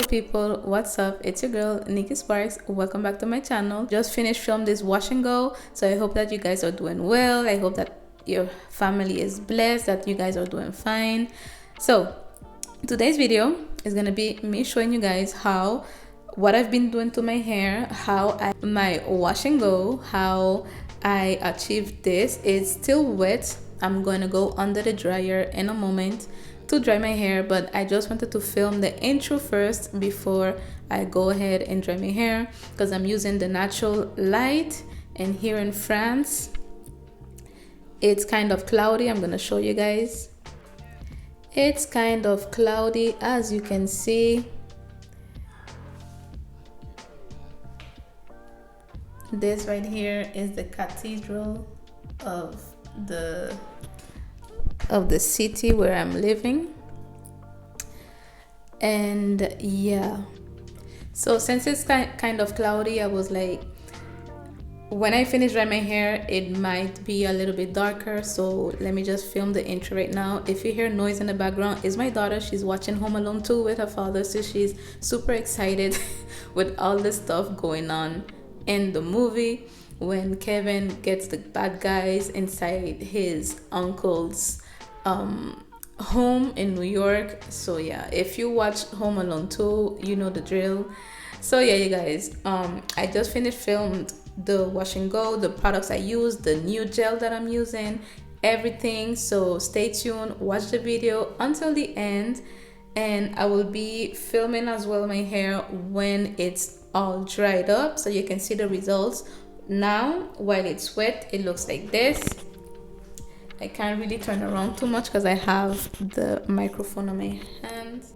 people, what's up? It's your girl Nikki Sparks. Welcome back to my channel. Just finished film this wash and go, so I hope that you guys are doing well. I hope that your family is blessed, that you guys are doing fine. So today's video is gonna be me showing you guys what I've been doing to my hair, my wash and go, how I achieved this. It's still wet. I'm going to go under the dryer in a moment to dry my hair, but I just wanted to film the intro first before I go ahead and dry my hair, because I'm using the natural light. And here in France, it's kind of cloudy. I'm going to show you guys. It's kind of cloudy, as you can see. This right here is the cathedral of the city where I'm living. And yeah, so since it's kind of cloudy, I was like, when I finish drying my hair, it might be a little bit darker, so let me just film the intro right now. If you hear noise in the background, it's my daughter. She's watching Home Alone 2 with her father, so she's super excited with all this stuff going on in the movie when Kevin gets the bad guys inside his uncle's home in New York. So yeah, if you watch Home Alone 2, you know the drill. So yeah, you guys, I just finished filmed the wash and go, the products I use, the new gel that I'm using, everything. So stay tuned, watch the video until the end, and I will be filming as well my hair when it's all dried up, so you can see the results. Now while it's wet, it looks like this. I can't really turn around too much because I have the microphone on my hands.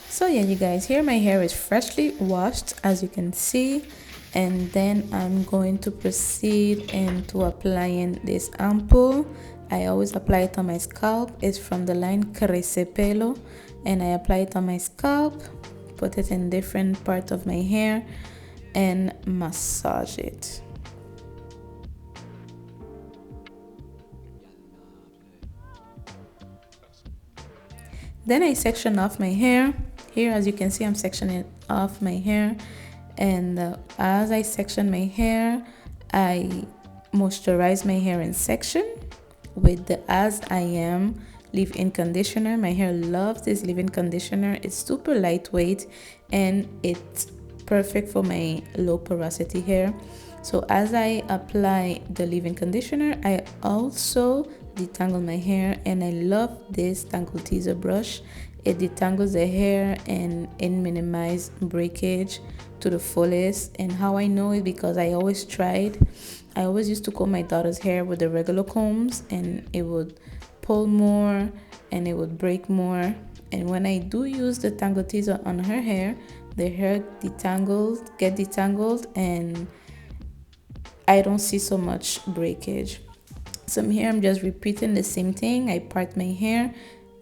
So yeah, you guys, here my hair is freshly washed, as you can see, and then I'm going to proceed into applying this ampoule. I always apply it on my scalp. It's from the line Crece Pelo, and I apply it on my scalp, put it in different parts of my hair, and massage it. Then I section off my hair. Here, as you can see, I'm sectioning off my hair, and as I section my hair, I moisturize my hair in section with the As I Am leave-in conditioner. My hair loves this leave-in conditioner. It's super lightweight and it's perfect for my low porosity hair. So as I apply the leave-in conditioner, I also detangle my hair, and I love this Tangle Teaser brush. It detangles the hair and it minimizes breakage to the fullest. And how I know it, because I always used to comb my daughter's hair with the regular combs, and it would pull more and it would break more. And when I do use the Tangle Teaser on her hair, the hair get detangled, and I don't see so much breakage. So here I'm just repeating the same thing. I part my hair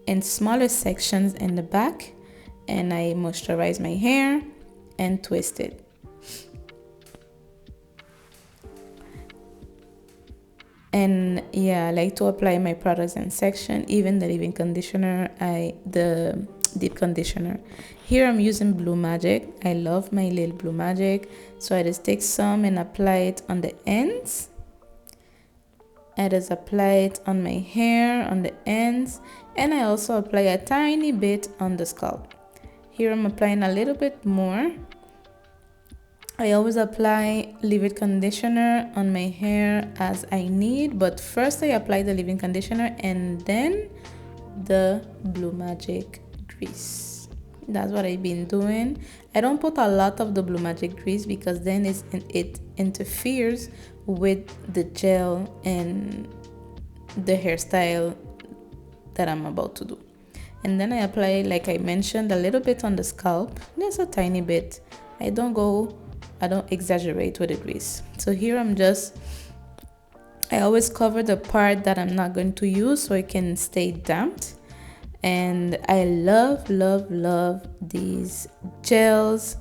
in smaller sections in the back, and I moisturize my hair and twist it. And yeah, I like to apply my products in section, even the leave-in conditioner, the deep conditioner. Here I'm using Blue Magic. I love my little Blue Magic, so I just take some and apply it on the ends. I just apply it on my hair, on the ends, and I also apply a tiny bit on the scalp. Here I'm applying a little bit more. I always apply leave-in conditioner on my hair as I need, but first I apply the leave-in conditioner and then the Blue Magic grease. That's what I've been doing. I don't put a lot of the Blue Magic grease because then it interferes with the gel and the hairstyle that I'm about to do. And then I apply, like I mentioned, a little bit on the scalp, just a tiny bit. I don't exaggerate with the grease. So here I I always cover the part that I'm not going to use so it can stay damped. And I love these gels.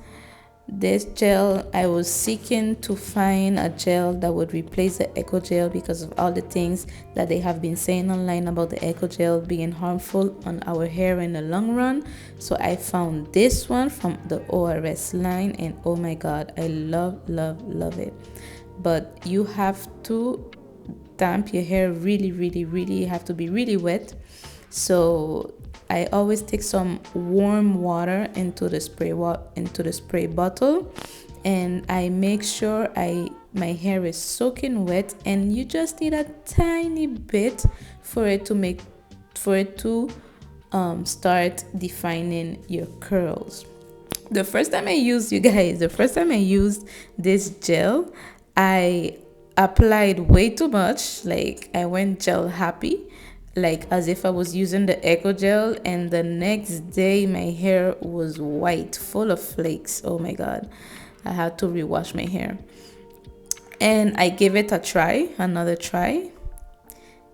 This gel, I was seeking to find a gel that would replace the Eco Gel because of all the things that they have been saying online about the Eco Gel being harmful on our hair in the long run. So I found this one from the ORS line, and oh my god, I love it. But you have to damp your hair really, you have to be really wet. So I always take some warm water into the spray bottle, and I make sure my hair is soaking wet, and you just need a tiny bit for it to start defining your curls. The first time I used this gel, I applied way too much. Like, I went gel happy, like as if I was using the Eco Gel, and the next day my hair was white, full of flakes. Oh my god, I had to rewash my hair. And I gave it another try,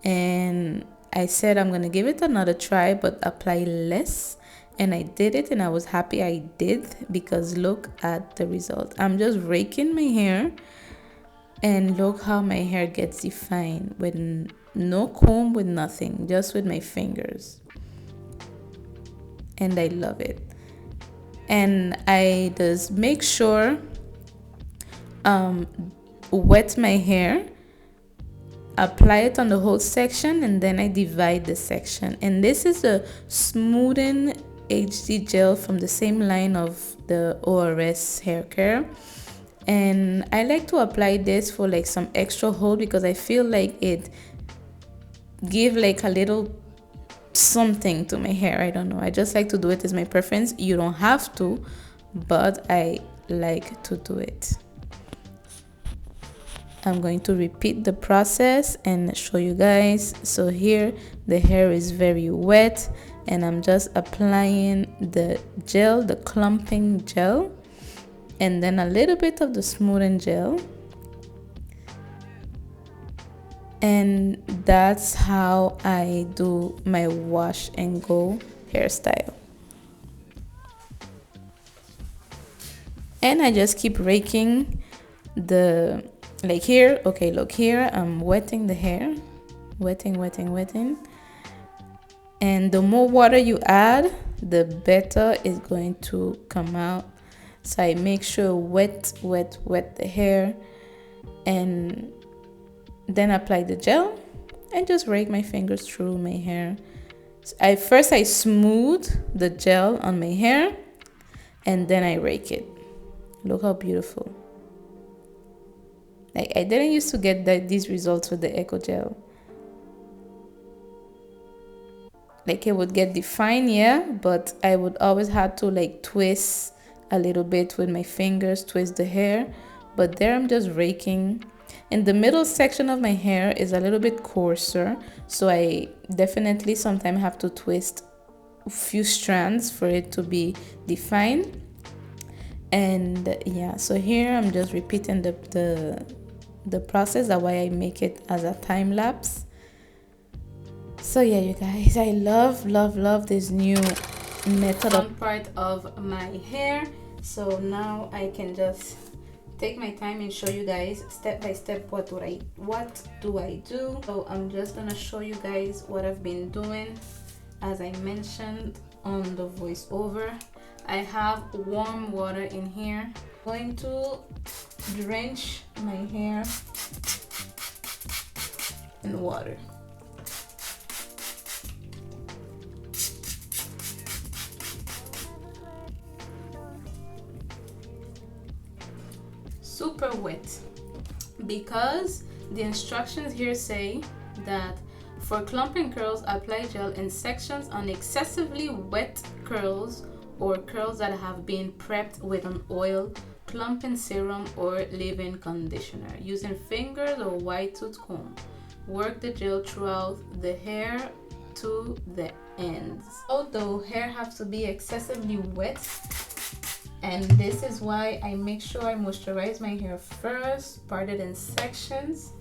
and I said I'm gonna give it another try but apply less, and I did it, and I was happy I did, because look at the result. I'm just raking my hair, and look how my hair gets defined with no comb, with nothing, just with my fingers. And I love it. And I just make sure wet my hair, apply it on the whole section, and then I divide the section. And this is a smoothing HD gel from the same line of the ORS hair care. And I like to apply this for like some extra hold, because I feel like it give like a little something to my hair. I don't know, I just like to do it, as my preference. You don't have to, but I like to do it. I'm going to repeat the process and show you guys. So here the hair is very wet, and I'm just applying the gel, the clumping gel, and then a little bit of the smoothing gel. And that's how I do my wash and go hairstyle. And I just keep raking the, like here, okay, look here, I'm wetting the hair, wetting. And the more water you add, the better it's going to come out. So I make sure wet the hair, and then apply the gel and just rake my fingers through my hair. So first I smooth the gel on my hair, and then I rake it. Look how beautiful. Like, I didn't used to get these results with the Eco Gel. Like, it would get defined, yeah, but I would always have to like twist a little bit with my fingers, twist the hair. But there I'm just raking. In the middle section of my hair is a little bit coarser, so I definitely sometimes have to twist a few strands for it to be defined. And yeah, so here I'm just repeating the process. That's why I make it as a time lapse. So yeah, you guys, I love this new method of part of my hair. So now I can just take my time and show you guys step by step what do I do. So I'm just gonna show you guys what I've been doing. As I mentioned on the voiceover, I have warm water in here. I'm going to drench my hair in water. Super wet, because the instructions here say that for clumping curls, apply gel in sections on excessively wet curls or curls that have been prepped with an oil, clumping serum, or leave-in conditioner using fingers or wide tooth comb. Work the gel throughout the hair to the ends. Although hair has to be excessively wet, and this is why I make sure I moisturize my hair first, part it in sections,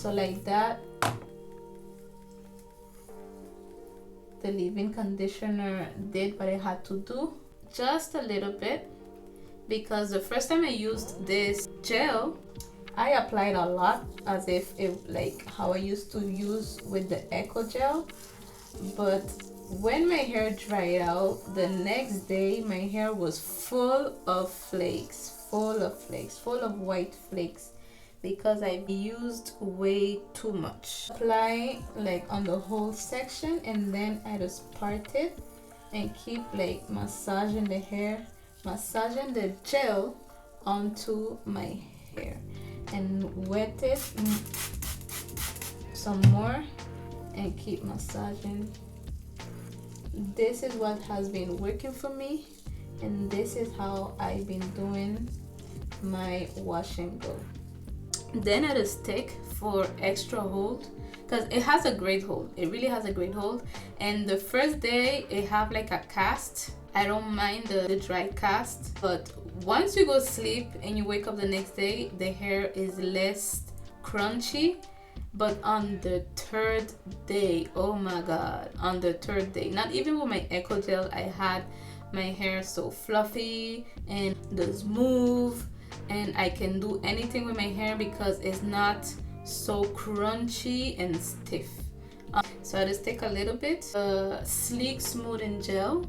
So like that, the leave-in conditioner did what it had to do, just a little bit, because the first time I used this gel, I applied a lot as if it like how I used to use with the Eco Gel. But when my hair dried out, the next day my hair was full of flakes, full of white flakes, because I used way too much. Apply like on the whole section, and then I just part it and keep like massaging the hair, massaging the gel onto my hair, and wet it some more and keep massaging. This is what has been working for me, and this is how I've been doing my wash and go. Then I just stick for extra hold, because it has a great hold. It really has a great hold. And the first day it have like a cast. I don't mind the dry cast, but once you go sleep and you wake up the next day, the hair is less crunchy. But on the third day, oh my god, on the third day, not even with my Eco Gel, I had my hair so fluffy and the smooth, and I can do anything with my hair because it's not so crunchy and stiff. So I just take a little bit sleek smoothing gel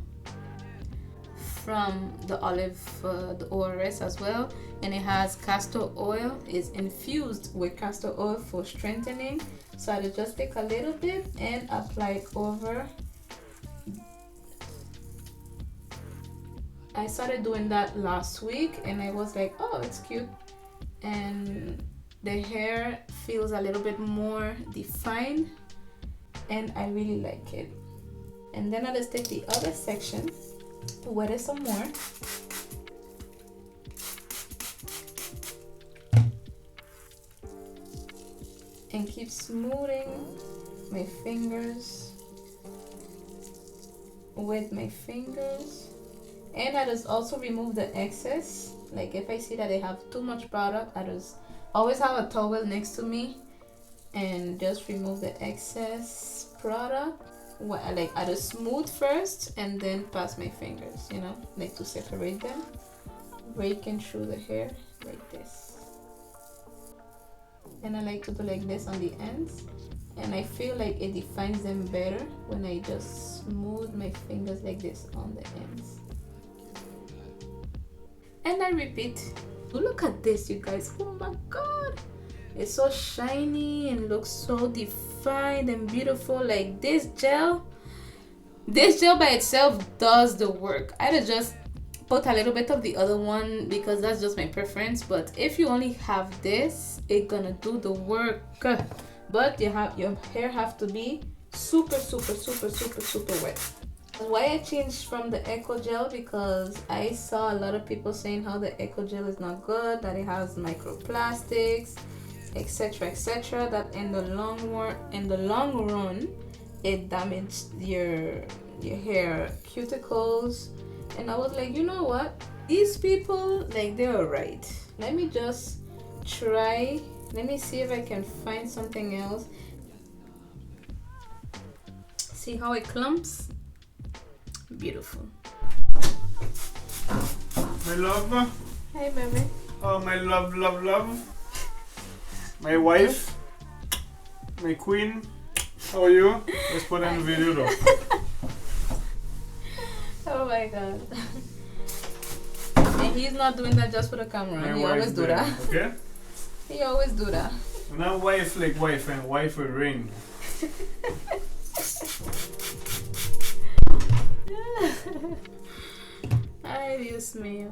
from the the ORS as well, and it has castor oil. It's infused with castor oil for strengthening. So I just take a little bit and apply it over. I started doing that last week and I was like, oh, it's cute, and the hair feels a little bit more defined, and I really like it. And then I just take the other section, wet it some more, and keep smoothing my fingers with my fingers. And I just also remove the excess. Like if I see that I have too much product, I just always have a towel next to me and just remove the excess product. Like I just smooth first and then pass my fingers, you know, like to separate them, raking through the hair like this. And I like to do like this on the ends, and I feel like it defines them better when I just smooth my fingers like this on the ends. And I repeat. Look at this, you guys. Oh my god, it's so shiny and looks so defined and beautiful. Like this gel by itself does the work. I just put a little bit of the other one because that's just my preference, but if you only have this, it's gonna do the work. But your hair have to be super wet. Why I changed from the Eco Gel, because I saw a lot of people saying how the Eco Gel is not good, that it has microplastics, etc., that in the long run it damaged your hair cuticles. And I was like, you know what, these people, like, they're right. Let me just try. Let me see if I can find something else. See how it clumps? Beautiful. My love. Hey, baby. Oh, my love. My wife. My queen. How are you? Let's put on the video though. Oh my god. And he's not doing that just for the camera. He always do that. Okay? He always do that. Not wife like wife, and wife with ring. Ay, Dios mío.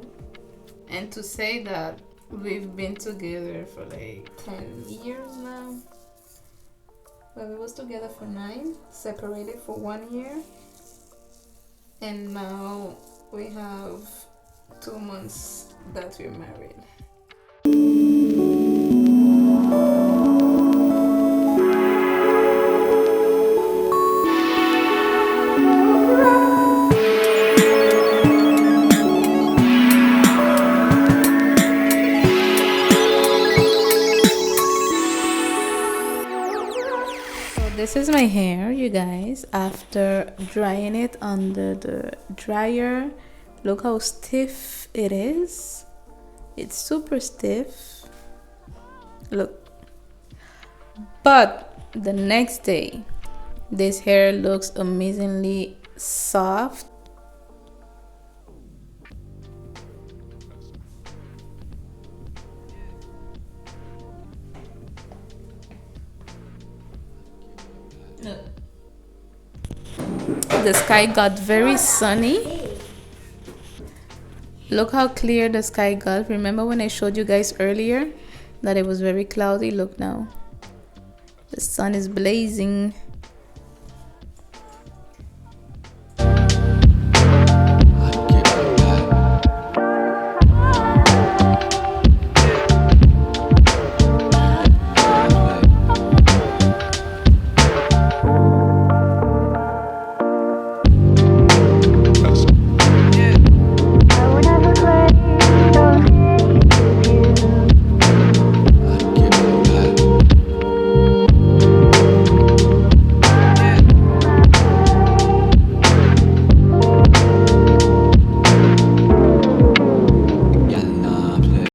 And to say that we've been together for like 10 years now. Well, we was together for 9, separated for 1 year. And now we have 2 months that we're married. This is my hair, you guys, after drying it under the dryer. Look how stiff it is. It's super stiff. Look. But the next day, this hair looks amazingly soft. The sky got very sunny. Look how clear the sky got. Remember when I showed you guys earlier that it was very cloudy? Look now. The sun is blazing.